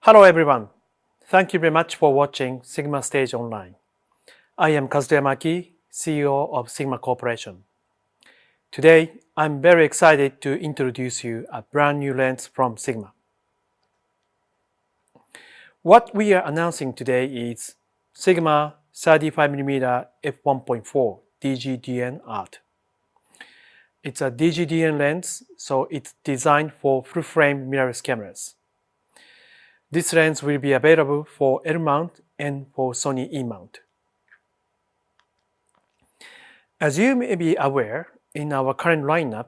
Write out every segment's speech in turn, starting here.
Hello everyone. Thank you very much for watching Sigma Stage Online. I am Kazuto Yamaki, CEO of Sigma Corporation. Today, I'm very excited to introduce you a brand new lens from Sigma. What we are announcing today is Sigma 35mm f1.4 DGDN art. It's a DGDN lens, so it's designed for full-frame mirrorless cameras. This lens will be available for L-mount and for Sony E-mount. As you may be aware, in our current lineup,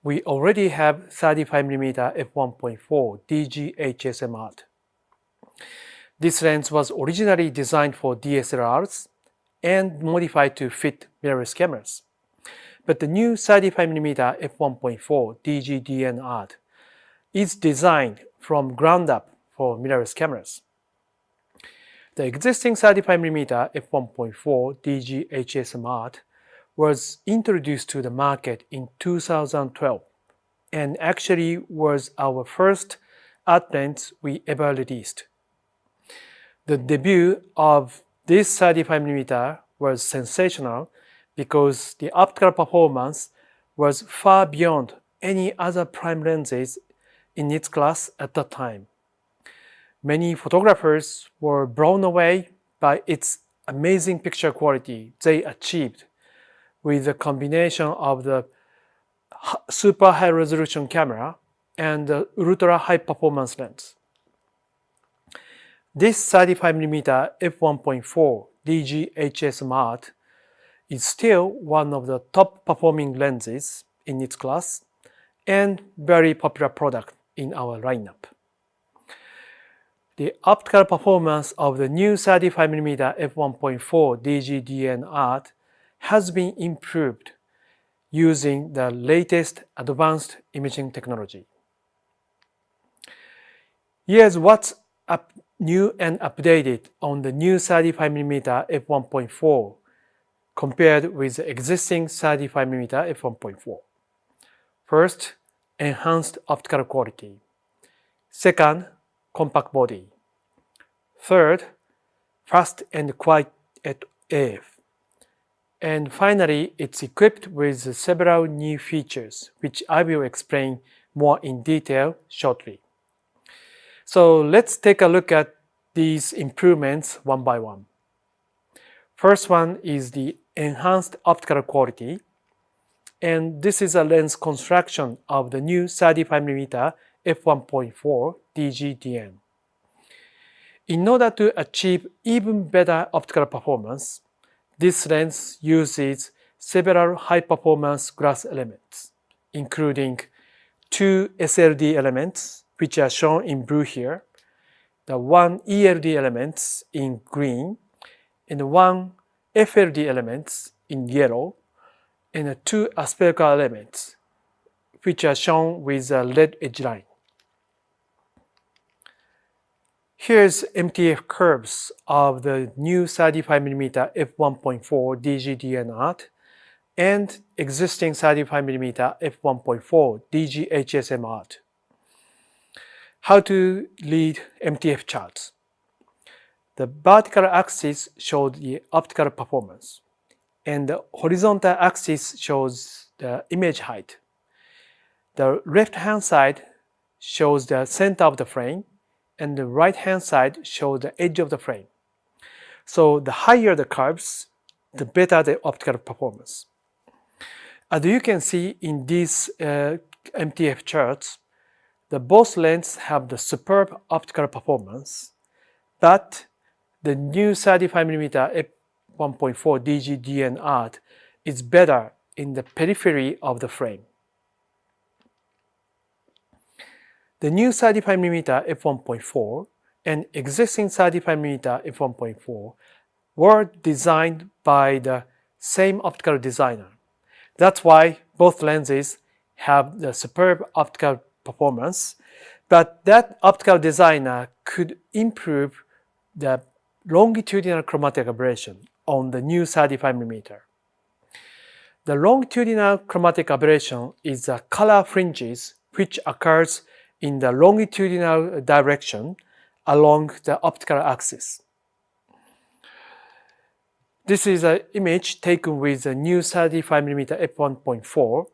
we already have 35mm f1.4 DG-HSM art. This lens was originally designed for DSLRs and modified to fit mirrorless cameras. But the new 35mm f1.4 DG-DN art is designed from ground up for mirrorless cameras. The existing 35mm f1.4 DG-HSM art was introduced to the market in 2012 and actually was our first art lens we ever released. The debut of this 35mm was sensational because the optical performance was far beyond any other prime lenses in its class at the time. Many photographers were blown away by its amazing picture quality they achieved with the combination of the super high resolution camera and the ultra high performance lens. This 35mm f1.4 DG-HSM art is still one of the top performing lenses in its class and very popular product in our lineup. The optical performance of the new 35mm f1.4 DG-DN art has been improved using the latest advanced imaging technology. Here's what's new and updated on the new 35mm f1.4 compared with the existing 35mm f1.4. First, enhanced optical quality. Second, compact body. Third, fast and quiet AF. And finally, it's equipped with several new features, which I will explain more in detail shortly. So let's take a look at these improvements one by one. First one is the enhanced optical quality, and this is a lens construction of the new 35mm f1.4 DG-DN. In order to achieve even better optical performance, this lens uses several high-performance glass elements, including two SLD elements, which are shown in blue here, the one ELD elements in green, and one FLD elements in yellow, and two aspherical elements, which are shown with a red edge line. Here's MTF curves of the new 35mm f1.4 DG-DN art and existing 35mm f1.4 DG-HSM art. How to read MTF charts. The vertical axis shows the optical performance, and the horizontal axis shows the image height. The left-hand side shows the center of the frame, and the right-hand side shows the edge of the frame. So the higher the curves, the better the optical performance. As you can see in these MTF charts, both lenses have the superb optical performance, but the new 35mm f1.4 DG-DN art is better in the periphery of the frame. The new 35mm f1.4 and existing 35mm f1.4 were designed by the same optical designer. That's why both lenses have the superb optical performance, but that optical designer could improve the longitudinal chromatic aberration on the new 35mm. The longitudinal chromatic aberration is the color fringes which occurs in the longitudinal direction along the optical axis. This is an image taken with the new 35mm f1.4,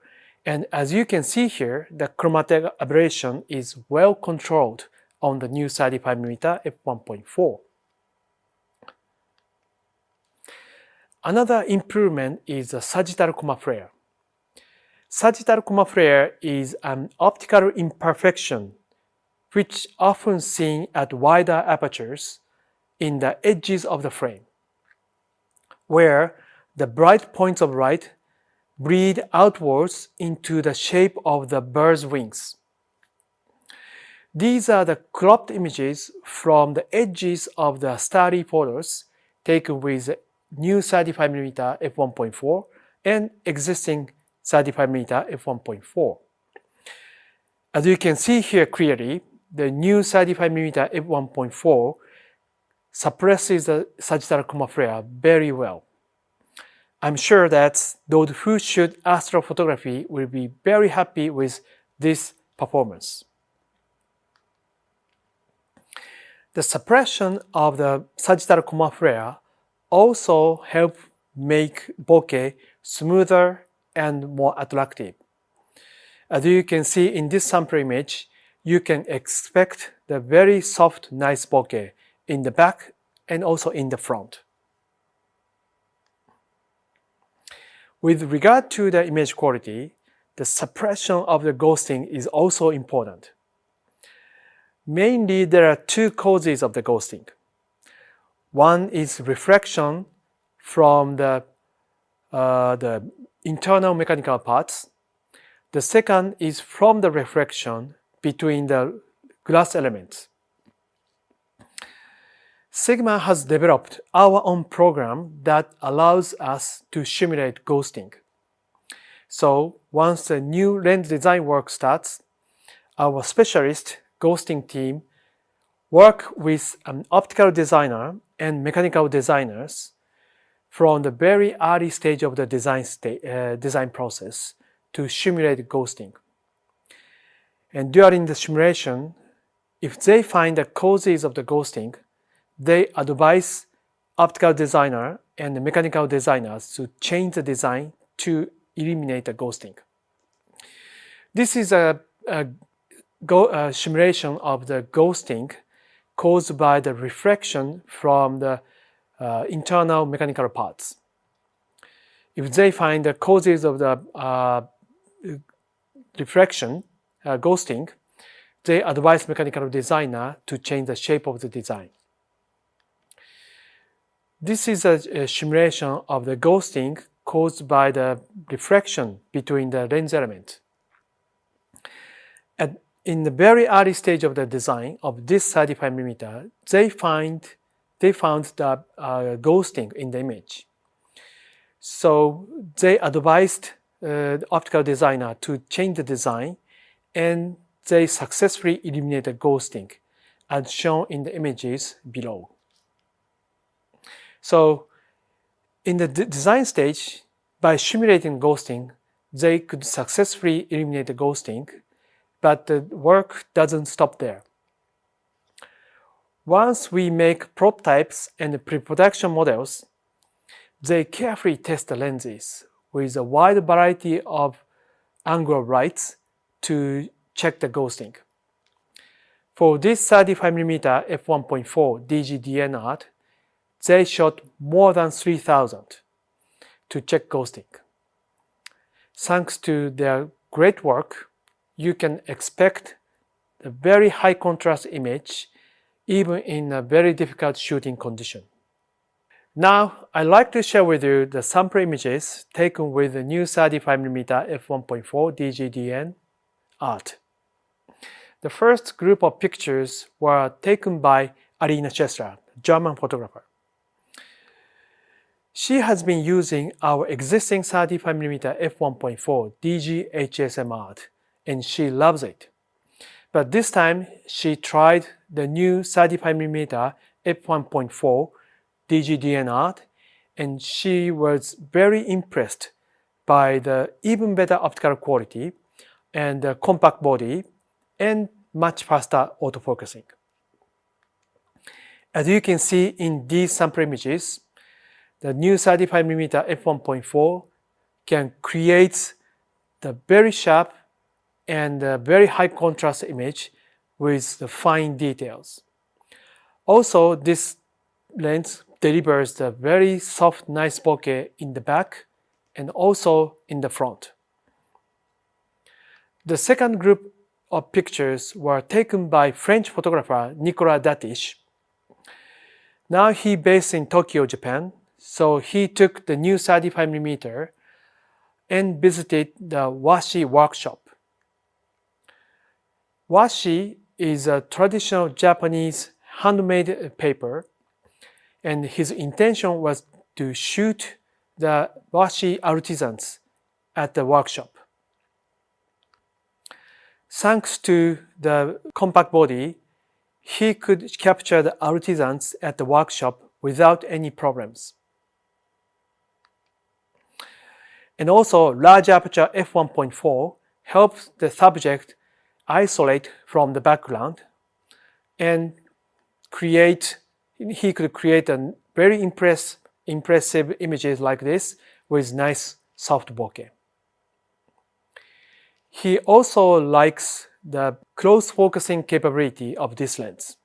and as you can see here, the chromatic aberration is well controlled on the new 35mm f1.4. Another improvement is the sagittal coma flare. Sagittal coma flare is an optical imperfection which often seen at wider apertures in the edges of the frame, where the bright points of light bleed outwards into the shape of the bird's wings. These are the cropped images from the edges of the starry photos taken with new 35mm f1.4 and existing 35mm f1.4. As you can see here clearly, the new 35mm f1.4 suppresses the sagittal coma flare very well. I'm sure that those who shoot astrophotography will be very happy with this performance. The suppression of the sagittal coma flare also helps make bokeh smoother and more attractive. As you can see in this sample image, you can expect the very soft, nice bokeh in the back and also in the front. With regard to the image quality, the suppression of the ghosting is also important. Mainly, there are two causes of the ghosting. One is reflection from the internal mechanical parts. The second is from the reflection between the glass elements. Sigma has developed our own program that allows us to simulate ghosting. So once the new lens design work starts, our specialist ghosting team work with an optical designer and mechanical designers from the very early stage of the design process to simulate ghosting. And during the simulation, if they find the causes of the ghosting, they advise optical designer and the mechanical designers to change the design to eliminate the ghosting. This is a simulation of the ghosting caused by the reflection from the internal mechanical parts. If they find the causes of the reflection, ghosting, they advise mechanical designer to change the shape of the design. This is a simulation of the ghosting caused by the reflection between the lens elements. And in the very early stage of the design of this 35mm, they found the ghosting in the image. So they advised the optical designer to change the design, and they successfully eliminated ghosting, as shown in the images below. So in the design stage, by simulating ghosting, they could successfully eliminate the ghosting, but the work doesn't stop there. Once we make prototypes and pre-production models, they carefully test the lenses with a wide variety of angular lights to check the ghosting. For this 35mm f1.4 DGDN art, they shot more than 3,000 to check ghosting. Thanks to their great work, you can expect a very high contrast image even in a very difficult shooting condition. Now, I'd like to share with you the sample images taken with the new 35mm f1.4 DGDN art. The first group of pictures were taken by Alina Chesler, German photographer. She has been using our existing 35mm f1.4 DG HSM art, and she loves it. But this time, she tried the new 35mm f1.4 DGDN art, and she was very impressed by the even better optical quality and the compact body and much faster autofocusing. As you can see in these sample images, the new 35mm f1.4 can create the very sharp and very high contrast image with the fine details. Also, this lens delivers the very soft, nice bokeh in the back and also in the front. The second group of pictures were taken by French photographer Nicolas Datiche. Now he based in Tokyo, Japan, so he took the new 35mm and visited the washi workshop. Washi is a traditional Japanese handmade paper, and his intention was to shoot the washi artisans at the workshop. Thanks to the compact body, he could capture the artisans at the workshop without any problems. And also, large aperture f1.4 helps the subject isolate from the background and he could create a very impressive images like this with nice soft bokeh. He also likes the close focusing capability of this lens.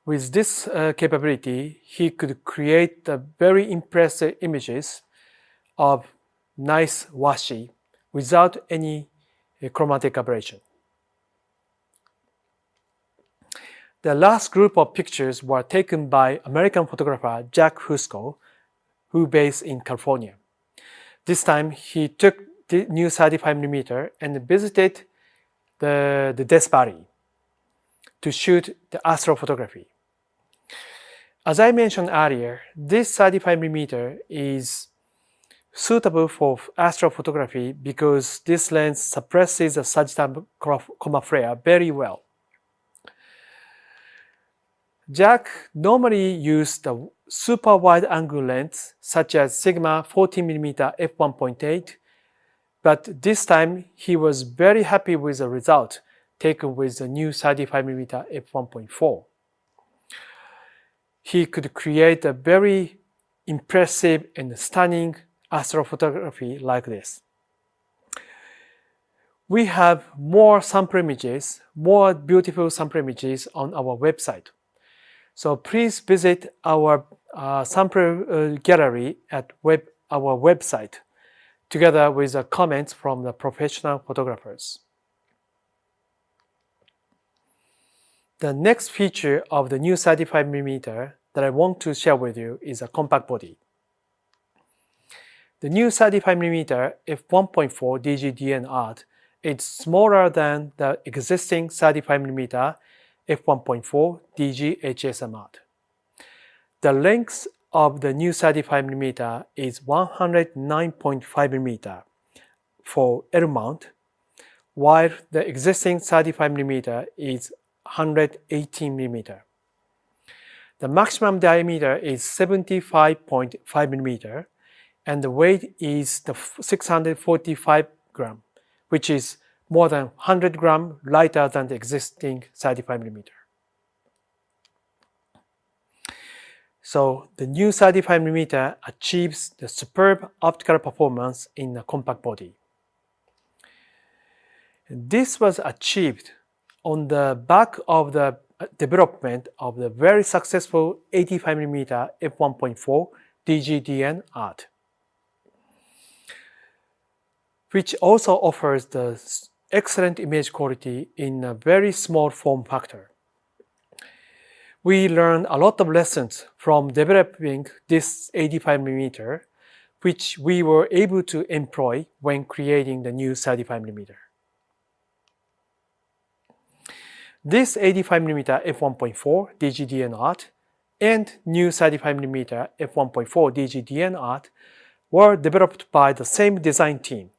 With this capability, he could create the very impressive images of nice washi without any chromatic aberration. The last group of pictures were taken by American photographer Jack Fusco, who based in California. This time, he took the new 35mm and visited the Death Valley to shoot the astrophotography. As I mentioned earlier, this 35mm is suitable for astrophotography because this lens suppresses the Sagittarius coma flare very well. Jack normally used the super wide angle lens such as Sigma 14mm f1.8, but this time he was very happy with the result taken with the new 35mm f1.4. He could create a very impressive and stunning astrophotography like this. We have more sample images, more beautiful sample images on our website. So please visit our sample gallery at our website together with the comments from the professional photographers. The next feature of the new 35mm that I want to share with you is a compact body. The new 35mm f1.4 DGDN art is smaller than the existing 35mm f1.4 DG HSM art. The length of the new 35mm is 109.5mm for L-mount, while the existing 35mm is 118mm. The maximum diameter is 75.5mm, and the weight is 645 grams, which is more than 100 grams lighter than the existing 35mm. So the new 35mm achieves the superb optical performance in a compact body. This was achieved on the back of the development of the very successful 85mm f1.4 DGDN art, which also offers the excellent image quality in a very small form factor. We learned a lot of lessons from developing this 85mm, which we were able to employ when creating the new 35mm. This 85mm f1.4 DGDN art and new 35mm f1.4 DGDN art were developed by the same design team,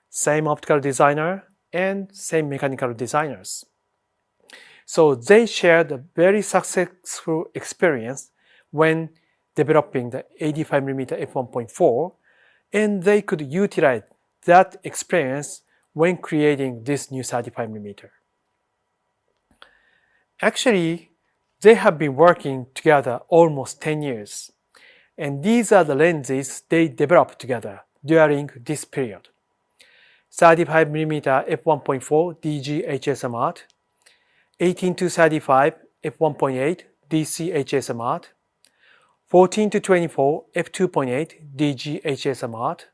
same optical designer, and same mechanical designers. So they shared a very successful experience when developing the 85mm f1.4, and they could utilize that experience when creating this new 35mm. Actually, They have been working together almost 10 years, and these are the lenses they developed together during this period. 35mm f1.4 DG HSMAT, 18 to 35 f1.8 DC HSMAT, 14 to 24 f2.8 DG HSMAT,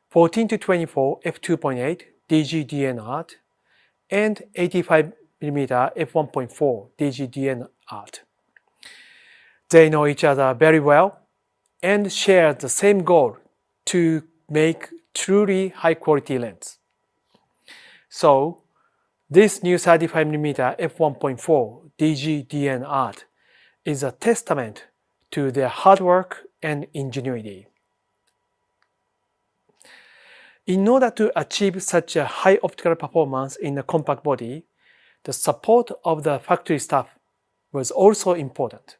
14 to 24 f2.8 DG DNAT, and 85mm f1.4 DG DNAT. They know each other very well and share the same goal to make truly high-quality lens. So, this new 35mm f1.4 DG DNAT is a testament to their hard work and ingenuity. In order to achieve such a high optical performance in a compact body, the support of the factory staff was also important.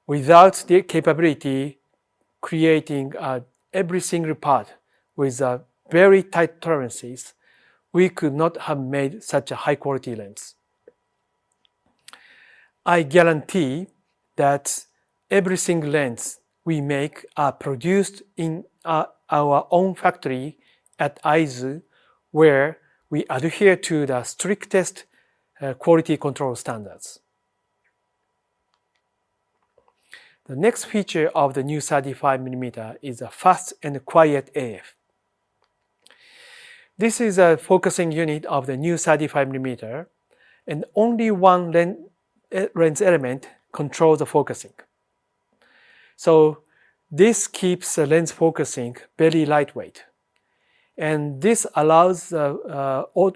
Without the capability creating every single part with very tight tolerances, we could not have made such a high-quality lens. I guarantee that every single lens we make are produced in our own factory at Aizu, where we adhere to the strictest quality control standards. The next feature of the new 35mm is a fast and quiet AF. This is a focusing unit of the new 35mm, and only one lens element controls the focusing. So this keeps the lens focusing very lightweight, and this allows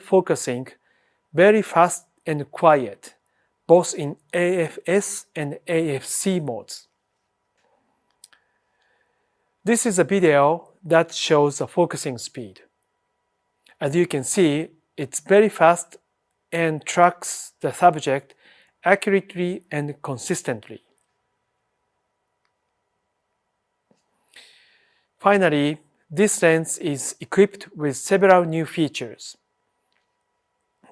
focusing very fast and quiet, both in AFS and AFC modes. This is a video that shows the focusing speed. As you can see, it's very fast and tracks the subject accurately and consistently. Finally, this lens is equipped with several new features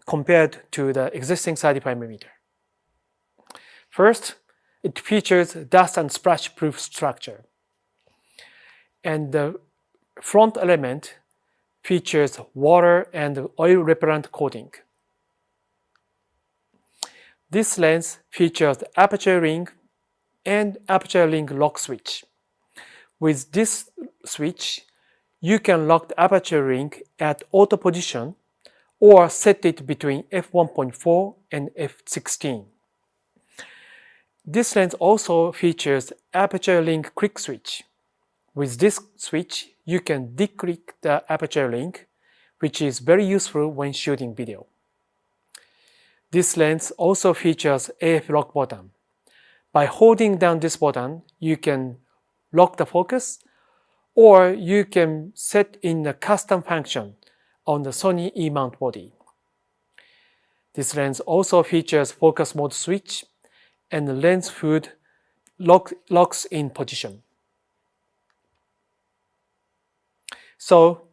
compared to the existing 35mm. First, it features dust and splash-proof structure, and the front element features water and oil repellent coating. This lens features the aperture ring and aperture ring lock switch. With this switch, you can lock the aperture ring at auto position or set it between f1.4 and f16. This lens also features aperture ring click switch. With this switch, you can declick the aperture ring, which is very useful when shooting video. This lens also features AF lock button. By holding down this button, you can lock the focus, or you can set in a custom function on the Sony E-mount body. This lens also features focus mode switch, and the lens hood locks in position. So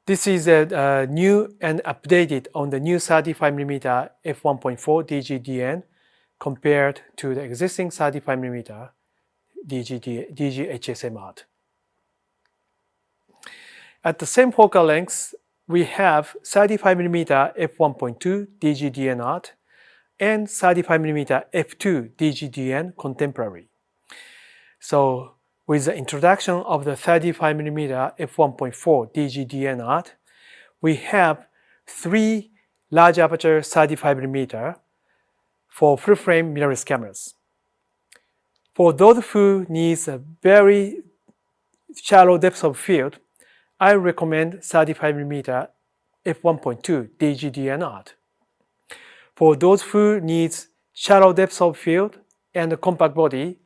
this is a new and updated on the new 35mm f1.4 DGDN compared to the existing 35mm DG HSMAT. At the same focal length, we have 35mm f1.2 DGDNAT and 35mm f2 DGDN contemporary. So with the introduction of the 35mm f1.4 DGDNAT, we have 3 large aperture 35mm for full-frame mirrorless cameras. For those who need a very shallow depth of field, I recommend 35mm f1.2 DGDNAT. For those who need shallow depth of field and a compact body,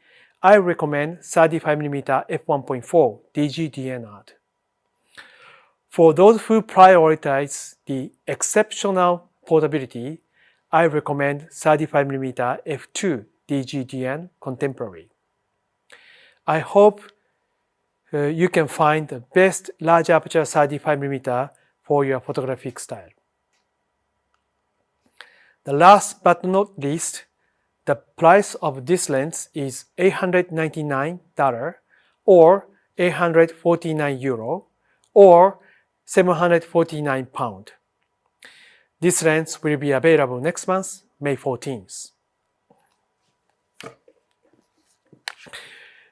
I recommend 35mm f1.4 DGDNAT. For those who prioritize the exceptional portability, I recommend 35mm f2 DGDN contemporary. I hope you can find the best large aperture 35mm for your photographic style. The last but not least, The price of this lens is $899 or 849 euro or 749 pound. This lens will be available next month, May 14th.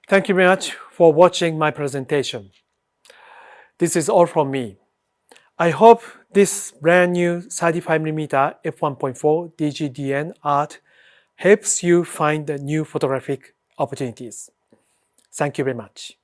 Thank you very much for watching my presentation. This is all from me. I hope this brand new 35mm f1.4 DGDN art helps you find the new photographic opportunities. Thank you very much.